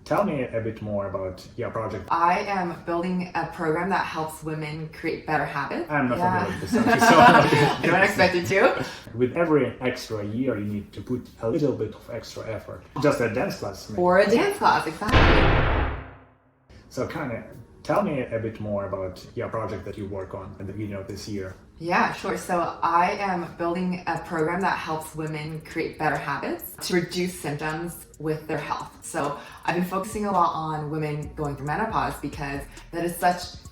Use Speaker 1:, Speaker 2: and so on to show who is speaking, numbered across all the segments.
Speaker 1: tell me a bit more about your project.
Speaker 2: I am building a program that helps women create better habits.
Speaker 1: I'm not familiar with this subject, so
Speaker 2: I don't expect you to.
Speaker 1: with every extra year, you need to put a little bit of extra effort. Just a dance class, maybe.
Speaker 2: Or a dance class, exactly.
Speaker 1: So Connie, tell me a bit more about your project that you work on at the beginning of this year.
Speaker 2: Yeah, sure. So I am building a program that helps women create better habits to reduce symptoms with their health. So I've been focusing a lot on women going through menopause because that is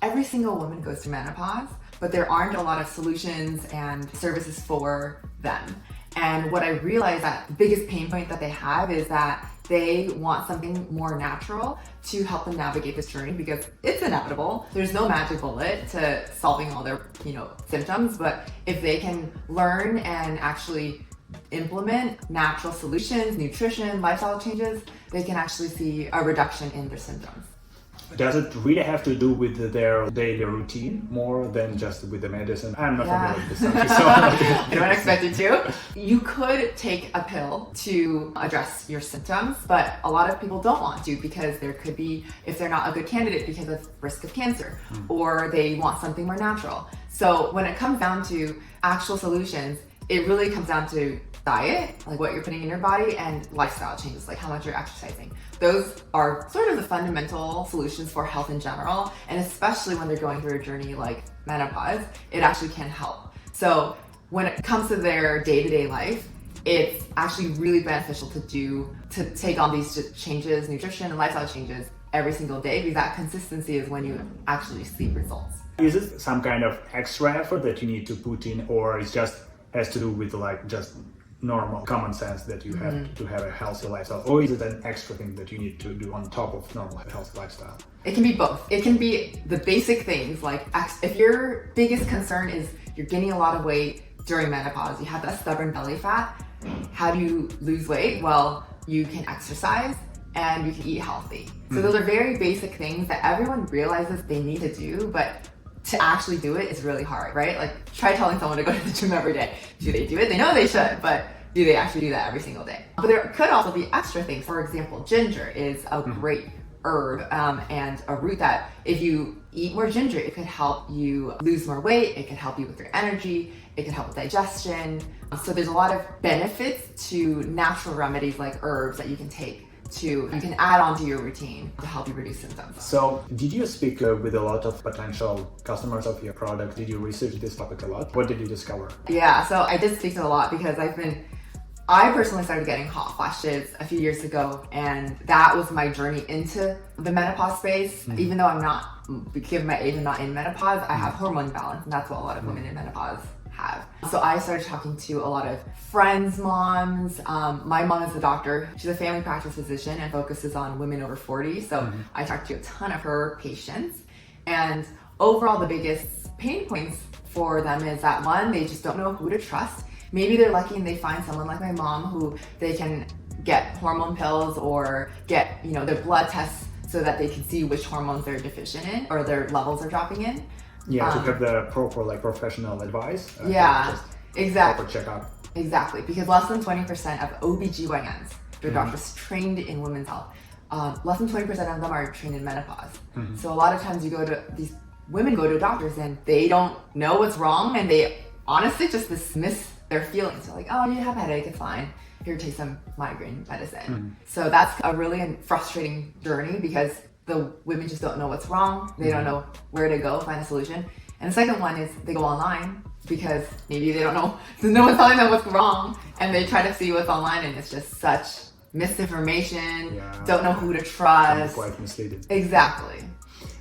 Speaker 2: every single woman goes through menopause, but there aren't a lot of solutions and services for them. And what I realized that the biggest pain point that they have is that they want something more natural to help them navigate this journey because it's inevitable. There's no magic bullet to solving all their, symptoms, but if they can learn and actually implement natural solutions, nutrition, lifestyle changes, they can actually see a reduction in their symptoms.
Speaker 1: Does it really have to do with their daily routine more than just with the medicine? I'm not familiar with this subject, so
Speaker 2: I don't expect you to. You could take a pill to address your symptoms, but a lot of people don't want to because there could be, if they're not a good candidate because of risk of cancer, or they want something more natural. So when it comes down to actual solutions, it really comes down to diet, like what you're putting in your body, and lifestyle changes, like how much you're exercising. Those are sort of the fundamental solutions for health in general, and especially when they're going through a journey like menopause, it actually can help. So when it comes to their day-to-day life, it's actually really beneficial to take on these changes, nutrition and lifestyle changes every single day, because that consistency is when you actually see results.
Speaker 1: Is it some kind of extra effort that you need to put in, or it just has to do with just normal common sense that you have to have a healthy lifestyle, or is it an extra thing that you need to do on top of normal healthy lifestyle?
Speaker 2: It can be both. It can be the basic things like if your biggest concern is you're gaining a lot of weight during menopause, you have that stubborn belly fat, how do you lose weight? Well, you can exercise and you can eat healthy. So those are very basic things that everyone realizes they need to do, but to actually do it is really hard, right? Like try telling someone to go to the gym every day. Do they do it? They know they should, but do they actually do that every single day? But there could also be extra things. For example, ginger is a great herb and a root that if you eat more ginger, it could help you lose more weight. It could help you with your energy. It could help with digestion. So there's a lot of benefits to natural remedies like herbs that you can take you can add on to your routine to help you reduce symptoms.
Speaker 1: So did you speak with a lot of potential customers of your product? Did you research this topic a lot? What did you discover?
Speaker 2: Yeah, so I did speak to a lot because I personally started getting hot flashes a few years ago, and that was my journey into the menopause space. Even though given my age, I'm not in menopause, I have hormone imbalance, and that's what a lot of women in menopause have. So I started talking to a lot of friends' moms. My mom is a doctor. She's a family practice physician and focuses on women over 40. So I talked to a ton of her patients. And overall, the biggest pain points for them is that one, they just don't know who to trust. Maybe they're lucky and they find someone like my mom who they can get hormone pills or get, their blood tests so that they can see which hormones they're deficient in or their levels are dropping in.
Speaker 1: Yeah, to have the proper professional advice.
Speaker 2: Exactly.
Speaker 1: Proper checkup.
Speaker 2: Exactly, because less than 20% of OBGYNs, they're doctors trained in women's health, less than 20% of them are trained in menopause. So a lot of times these women go to doctors and they don't know what's wrong and they honestly just dismiss their feelings. They're like, oh, you have a headache, it's fine. Here, take some migraine medicine. So that's a really frustrating journey because the women just don't know what's wrong. They don't know where to go find a solution. And the second one is they go online because maybe they don't know, no one's telling them what's wrong, and they try to see what's online and it's just such misinformation, don't know who to trust.
Speaker 1: Quite misleading.
Speaker 2: Exactly.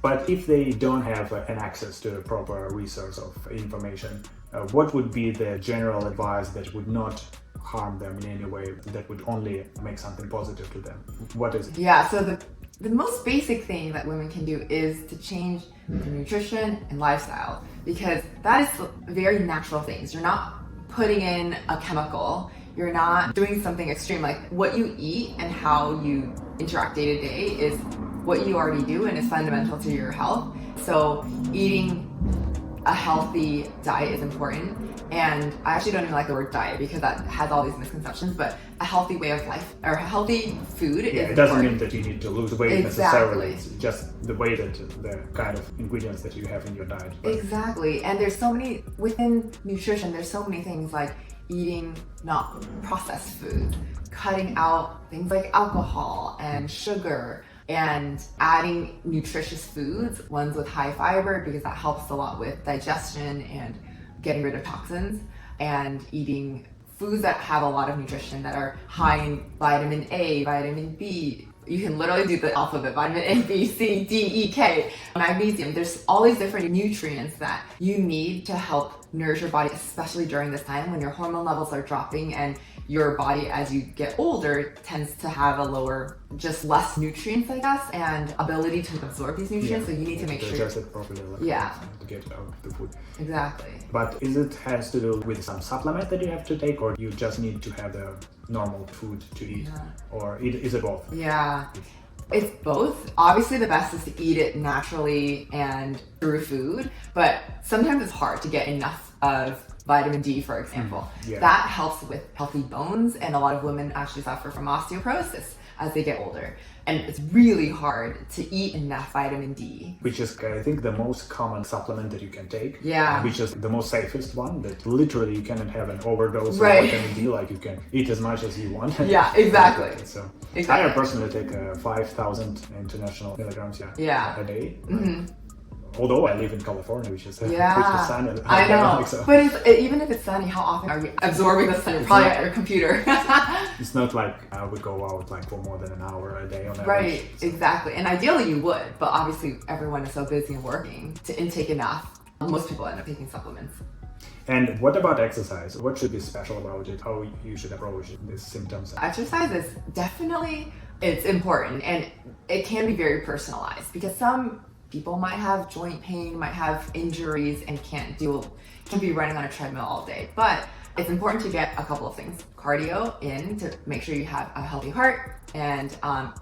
Speaker 1: But if they don't have an access to a proper resource of information, what would be the general advice that would not harm them in any way, that would only make something positive to them? What is it?
Speaker 2: Yeah, so the most basic thing that women can do is to change their nutrition and lifestyle, because that is very natural things. You're not putting in a chemical. You're not doing something extreme. Like what you eat and how you interact day to day is what you already do and is fundamental to your health. So eating a healthy diet is important. And I actually don't even like the word diet because that has all these misconceptions, but a healthy way of life or a healthy food is
Speaker 1: it doesn't
Speaker 2: important.
Speaker 1: mean that you need to lose weight necessarily. It's just the way that the kind of ingredients that you have in your diet.
Speaker 2: Exactly. And there's so many, within nutrition, there's so many things like eating not processed food, cutting out things like alcohol and sugar, and adding nutritious foods, ones with high fiber, because that helps a lot with digestion and getting rid of toxins, and eating foods that have a lot of nutrition that are high in vitamin A, vitamin B. You can literally do the alphabet, vitamin A, B, C, D, E, K, magnesium. There's all these different nutrients that you need to help nourish your body, especially during this time when your hormone levels are dropping and your body, as you get older, tends to have a lower, just less nutrients, I guess, and ability to absorb these nutrients. So you need to make sure
Speaker 1: digest it properly, to get out the food.
Speaker 2: Exactly.
Speaker 1: But is it has to do with some supplement that you have to take, or you just need to have the normal food to eat, or is it both?
Speaker 2: Yeah. It's both. Obviously, the best is to eat it naturally and through food, but sometimes it's hard to get enough of vitamin D, for example. That helps with healthy bones, and a lot of women actually suffer from osteoporosis as they get older. And it's really hard to eat enough vitamin D.
Speaker 1: Which is, I think, the most common supplement that you can take.
Speaker 2: Yeah.
Speaker 1: Which is the most safest one, that literally you cannot have an overdose of vitamin D, like you can eat as much as you want.
Speaker 2: Yeah, exactly.
Speaker 1: So I personally take 5,000 international milligrams a day. Although I live in California, which is pretty sunny.
Speaker 2: I know. But even if it's sunny, how often are you absorbing the sun? You're probably at your computer.
Speaker 1: It's not like I would go out like for more than an hour a day on average.
Speaker 2: Right, exactly. And ideally you would, but obviously everyone is so busy and working to intake enough. Most people end up taking supplements.
Speaker 1: And what about exercise? What should be special about it? How you should approach these symptoms?
Speaker 2: Exercise is definitely, it's important, and it can be very personalized because some people might have joint pain, might have injuries, and can't be running on a treadmill all day. But it's important to get a couple of things. Cardio in to make sure you have a healthy heart and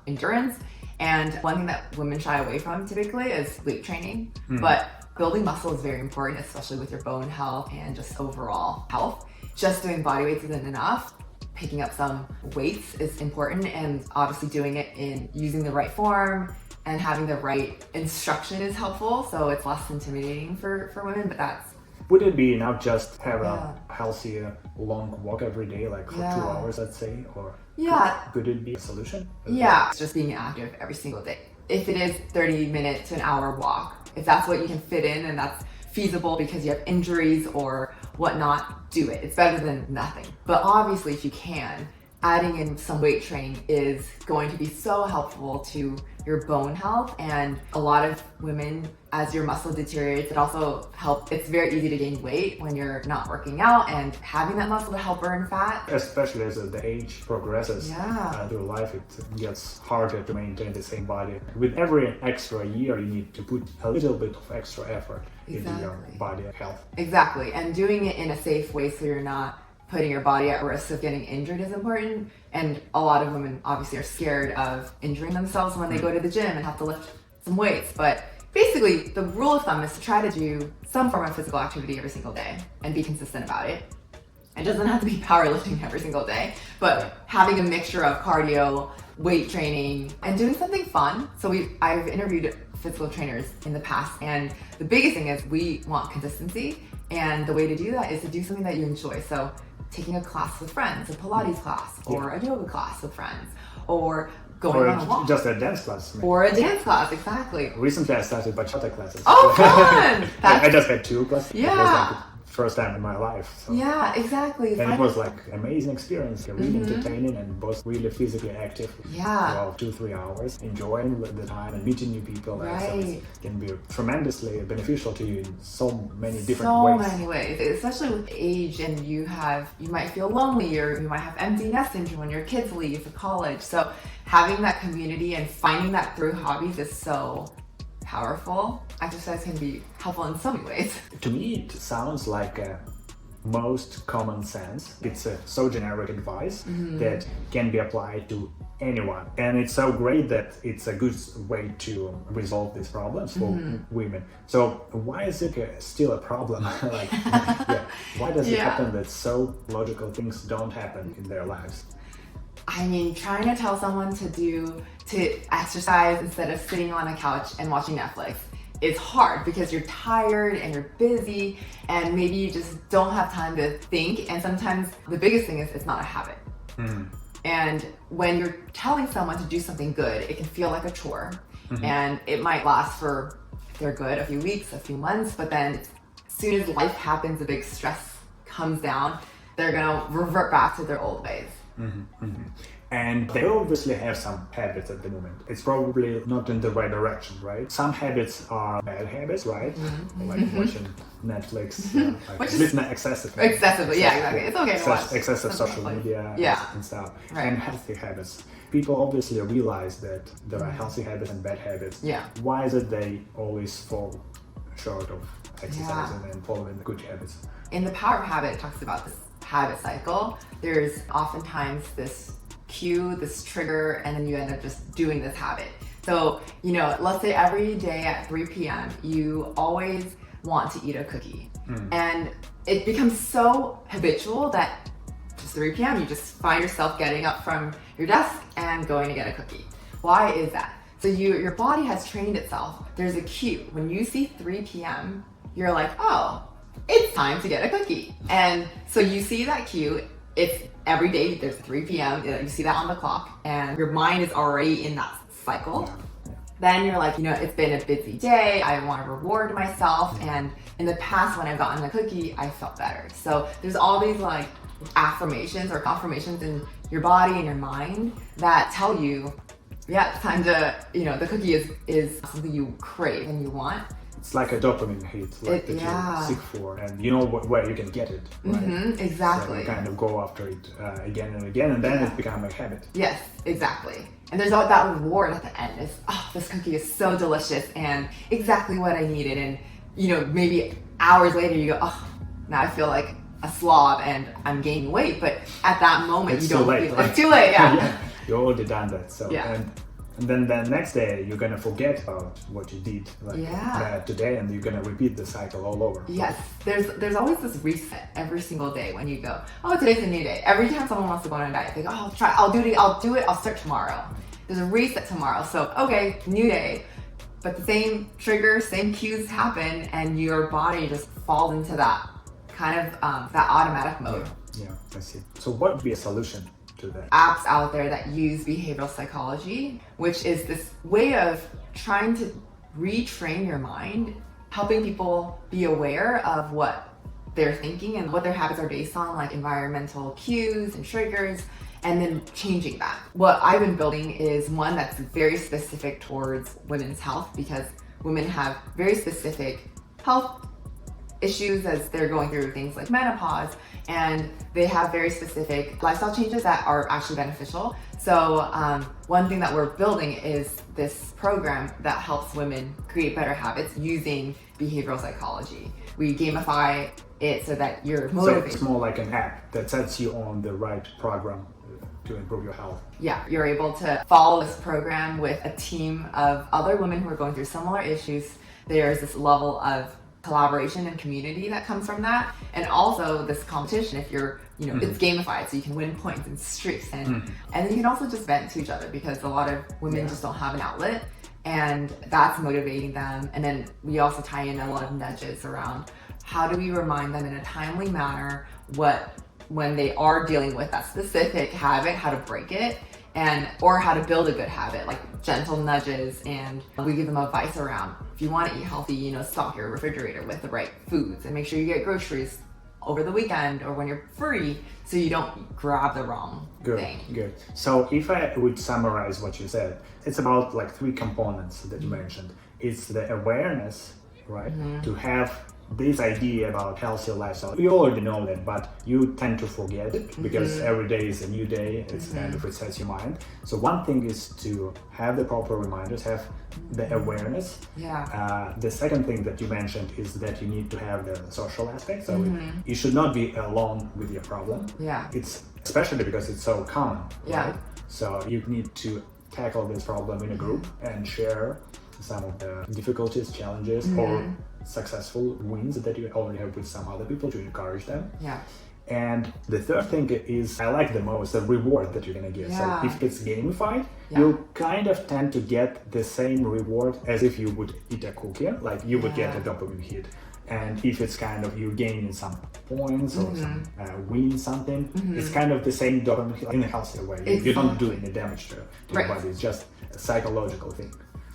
Speaker 2: endurance. And one thing that women shy away from typically is weight training. But building muscle is very important, especially with your bone health and just overall health. Just doing body weights isn't enough. Picking up some weights is important, and obviously doing it in using the right form and having the right instruction is helpful, so it's less intimidating for women, but that's...
Speaker 1: Would it be enough just have a healthy long walk every day, like for 2 hours, let's say, or could it be a solution?
Speaker 2: It's just being active every single day. If it is 30 minutes to an hour walk, if that's what you can fit in and that's feasible because you have injuries or whatnot, do it. It's better than nothing. But obviously, if you can, adding in some weight training is going to be so helpful to your bone health. And a lot of women, as your muscle deteriorates, it also helps. It's very easy to gain weight when you're not working out, and having that muscle to help burn fat.
Speaker 1: Especially as the age progresses through life, it gets harder to maintain the same body. With every extra year, you need to put a little bit of extra effort into your body health.
Speaker 2: Exactly, and doing it in a safe way so you're not putting your body at risk of getting injured is important. And a lot of women obviously are scared of injuring themselves when they go to the gym and have to lift some weights. But basically, the rule of thumb is to try to do some form of physical activity every single day and be consistent about it. It doesn't have to be powerlifting every single day, but having a mixture of cardio, weight training, and doing something fun. So I've interviewed physical trainers in the past, and the biggest thing is we want consistency. And the way to do that is to do something that you enjoy. So taking a class with friends, a Pilates class, or a yoga class with friends, or going on a walk.
Speaker 1: Just a dance class. Maybe.
Speaker 2: Or a dance class, exactly.
Speaker 1: Recently I started bachata classes.
Speaker 2: Oh, fun!
Speaker 1: I just had 2 classes.
Speaker 2: Yeah.
Speaker 1: It was like the first time in my life. So.
Speaker 2: Yeah, exactly.
Speaker 1: And it was like amazing experience, really entertaining, and both really physically active.
Speaker 2: Yeah.
Speaker 1: 2-3 hours, enjoying the time and meeting new people. So it can be tremendously beneficial to you in so many different ways.
Speaker 2: So many ways, especially with age, and you might feel lonely, or you might have empty nest syndrome when your kids leave for college. So having that community and finding that through hobbies is so powerful. Exercise can be helpful in so many ways.
Speaker 1: To me, it sounds like most common sense. It's so generic advice that can be applied to anyone. And it's so great that it's a good way to resolve these problems for women. So why is it still a problem? Like, why does it happen that so logical things don't happen in their lives?
Speaker 2: I mean, trying to tell someone to exercise instead of sitting on a couch and watching Netflix is hard because you're tired and you're busy and maybe you just don't have time to think. And sometimes the biggest thing is it's not a habit. And when you're telling someone to do something good, it can feel like a chore. And it might last for, if they're good, a few weeks, a few months, but then as soon as life happens, a big stress comes down, they're gonna revert back to their old ways.
Speaker 1: And they obviously have some habits at the moment. It's probably not in the right direction, right? Some habits are bad habits, right? Like watching Netflix, like excessively.
Speaker 2: Excessively, yeah, exactly. It's okay to watch.
Speaker 1: Excessive social media and stuff.
Speaker 2: Right.
Speaker 1: And healthy habits. People obviously realize that there are healthy habits and bad habits. Why is it they always fall short of exercising and following the good habits?
Speaker 2: In the Power of Habit, it talks about this habit cycle. There's oftentimes this cue, this trigger, and then you end up just doing this habit. So, let's say every day at 3 p.m. you always want to eat a cookie. And it becomes so habitual that just 3 p.m. you just find yourself getting up from your desk and going to get a cookie. Why is that? So your body has trained itself. There's a cue. When you see 3 p.m., you're like, oh, it's time to get a cookie. And so you see that cue. It's every day, there's 3 p.m., you see that on the clock, and your mind is already in that cycle. Then you're like, it's been a busy day, I want to reward myself, and in the past when I've gotten a cookie, I felt better. So there's all these like affirmations or confirmations in your body and your mind that tell you, it's time to, the cookie is something you crave and you want.
Speaker 1: It's like a dopamine hit that you seek for, and you know where you can get it, right?
Speaker 2: Exactly.
Speaker 1: So you kind of go after it again and again, and then it becomes a habit.
Speaker 2: Yes, exactly. And there's all that reward at the end. Is this cookie is so delicious and exactly what I needed. And maybe hours later you go, now I feel like a slob and I'm gaining weight. But at that moment
Speaker 1: it's
Speaker 2: you don't
Speaker 1: late,
Speaker 2: feel
Speaker 1: right?
Speaker 2: It's too late. Yeah.
Speaker 1: You're already done that. So and then the next day you're gonna forget about what you did today, and you're gonna repeat the cycle all over.
Speaker 2: Yes, there's always this reset every single day when you go, today's a new day. Every time someone wants to go on a diet, they go, I'll do it, I'll start tomorrow. There's a reset tomorrow, so okay, new day. But the same triggers, same cues happen, and your body just falls into that kind of that automatic mode.
Speaker 1: Yeah, I see. So what would be a solution to that?
Speaker 2: Apps out there that use behavioral psychology, which is this way of trying to retrain your mind, helping people be aware of what they're thinking and what their habits are based on, like environmental cues and triggers, and then changing that. What I've been building is one that's very specific towards women's health, because women have very specific health issues as they're going through things like menopause, and they have very specific lifestyle changes that are actually beneficial. So one thing that we're building is this program that helps women create better habits using behavioral psychology. We gamify it so that you're motivated.
Speaker 1: So it's more like an app that sets you on the right program to improve your health.
Speaker 2: Yeah, you're able to follow this program with a team of other women who are going through similar issues. There's this level of collaboration and community that comes from that, and also this competition. If you're, it's gamified, so you can win points and streaks, and then you can also just vent to each other, because a lot of women just don't have an outlet, and that's motivating them. And then we also tie in a lot of nudges around how do we remind them in a timely manner when they are dealing with that specific habit, how to break it, or how to build a good habit, like gentle nudges. And we give them advice around, if you want to eat healthy, stock your refrigerator with the right foods, and make sure you get groceries over the weekend or when you're free, so you don't grab the wrong thing.
Speaker 1: Good. So if I would summarize what you said, it's about like 3 components that you mentioned. It's the awareness, right? To have this idea about healthy lifestyle. You already know that, but you tend to forget it because every day is a new day. It's kind of resets your mind. So one thing is to have the proper reminders, have the awareness. The second thing that you mentioned is that you need to have the social aspect. So you should not be alone with your problem. It's especially because it's so common. Right? So you need to tackle this problem in a group and share some of the difficulties, challenges, or successful wins that you already have with some other people to encourage them.
Speaker 2: Yeah.
Speaker 1: And the third thing is, I like the most, the reward that you're gonna get.
Speaker 2: Yeah.
Speaker 1: So if it's gamified,
Speaker 2: Yeah.
Speaker 1: you kind of tend to get the same reward as if you would eat a cookie, like you would get a dopamine hit. And if it's kind of you gaining some points or some winning something, it's kind of the same dopamine hit in a healthier way. You don't do any damage to your body. It's just a psychological thing.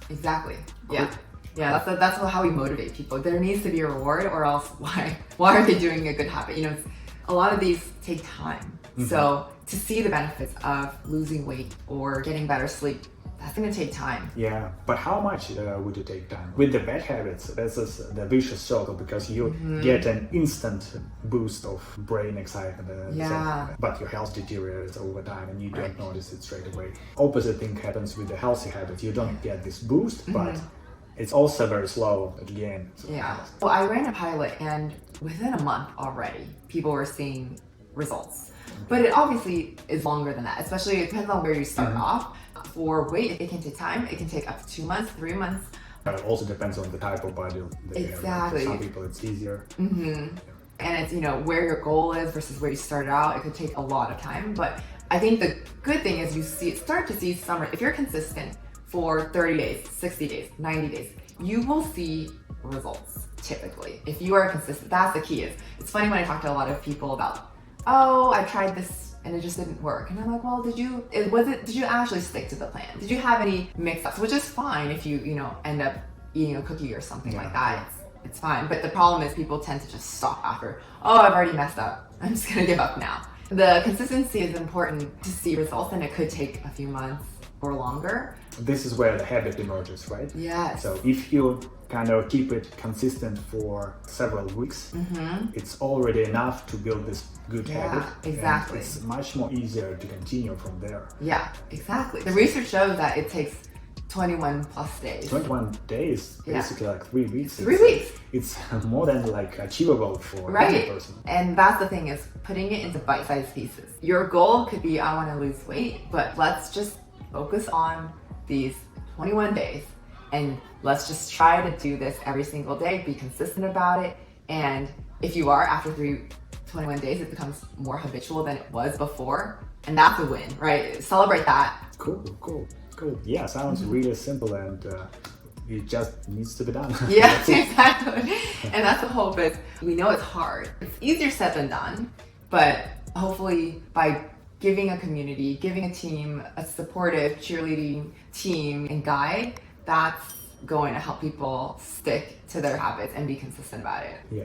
Speaker 2: Exactly. Yeah. Yeah, that's how we motivate people. There needs to be a reward, or else why are they doing a good habit? You know, a lot of these take time. So to see the benefits of losing weight or getting better sleep, that's going to take time.
Speaker 1: Yeah, but how much would it take time? With the bad habits, this is the vicious circle, because you get an instant boost of brain excitement. But your health deteriorates over time and you don't notice it straight away. Opposite thing happens with the healthy habits. You don't get this boost, but it's also very slow again. So
Speaker 2: Well, I ran a pilot, and within a month already, people were seeing results. But it obviously is longer than that, especially it depends on where you start off. For weight, it can take time. It can take up to 2 months, 3 months.
Speaker 1: But it also depends on the type of body that you have. For some people, it's easier.
Speaker 2: And it's, you know, where your goal is versus where you started out. It could take a lot of time. But I think the good thing is you start to see some, if you're consistent for 30 days, 60 days, 90 days, you will see results typically. If you are consistent, that's the key. It's funny when I talk to a lot of people about, oh, I tried this and it just didn't work. And I'm like, well, did you actually stick to the plan? Did you have any mix-ups? Which is fine if you end up eating a cookie or something like that. It's fine. But the problem is people tend to just stop after, oh, I've already messed up. I'm just gonna give up now. The consistency is important to see results, and it could take a few months or longer.
Speaker 1: This is where the habit emerges, right?
Speaker 2: Yes.
Speaker 1: So if you kind of keep it consistent for several weeks, it's already enough to build this good habit.
Speaker 2: Exactly.
Speaker 1: And it's much more easier to continue from there.
Speaker 2: Yeah, exactly. The research shows that it takes 21 plus days.
Speaker 1: 21 days, basically like 3 weeks.
Speaker 2: 3 weeks.
Speaker 1: It's more than like achievable for any person.
Speaker 2: And that's the thing, is putting it into bite-sized pieces. Your goal could be, I want to lose weight, but let's just focus on these 21 days, and let's just try to do this every single day, be consistent about it. And if you are, after 21 days, it becomes more habitual than it was before, and that's a win, right? Celebrate that.
Speaker 1: Cool. Yeah, sounds really simple, and it just needs to be done.
Speaker 2: Yeah, exactly. And that's the hope. Is we know it's hard. It's easier said than done, but hopefully by giving a community, giving a team, a supportive cheerleading team and guide, that's going to help people stick to their habits and be consistent about it.
Speaker 1: Yeah.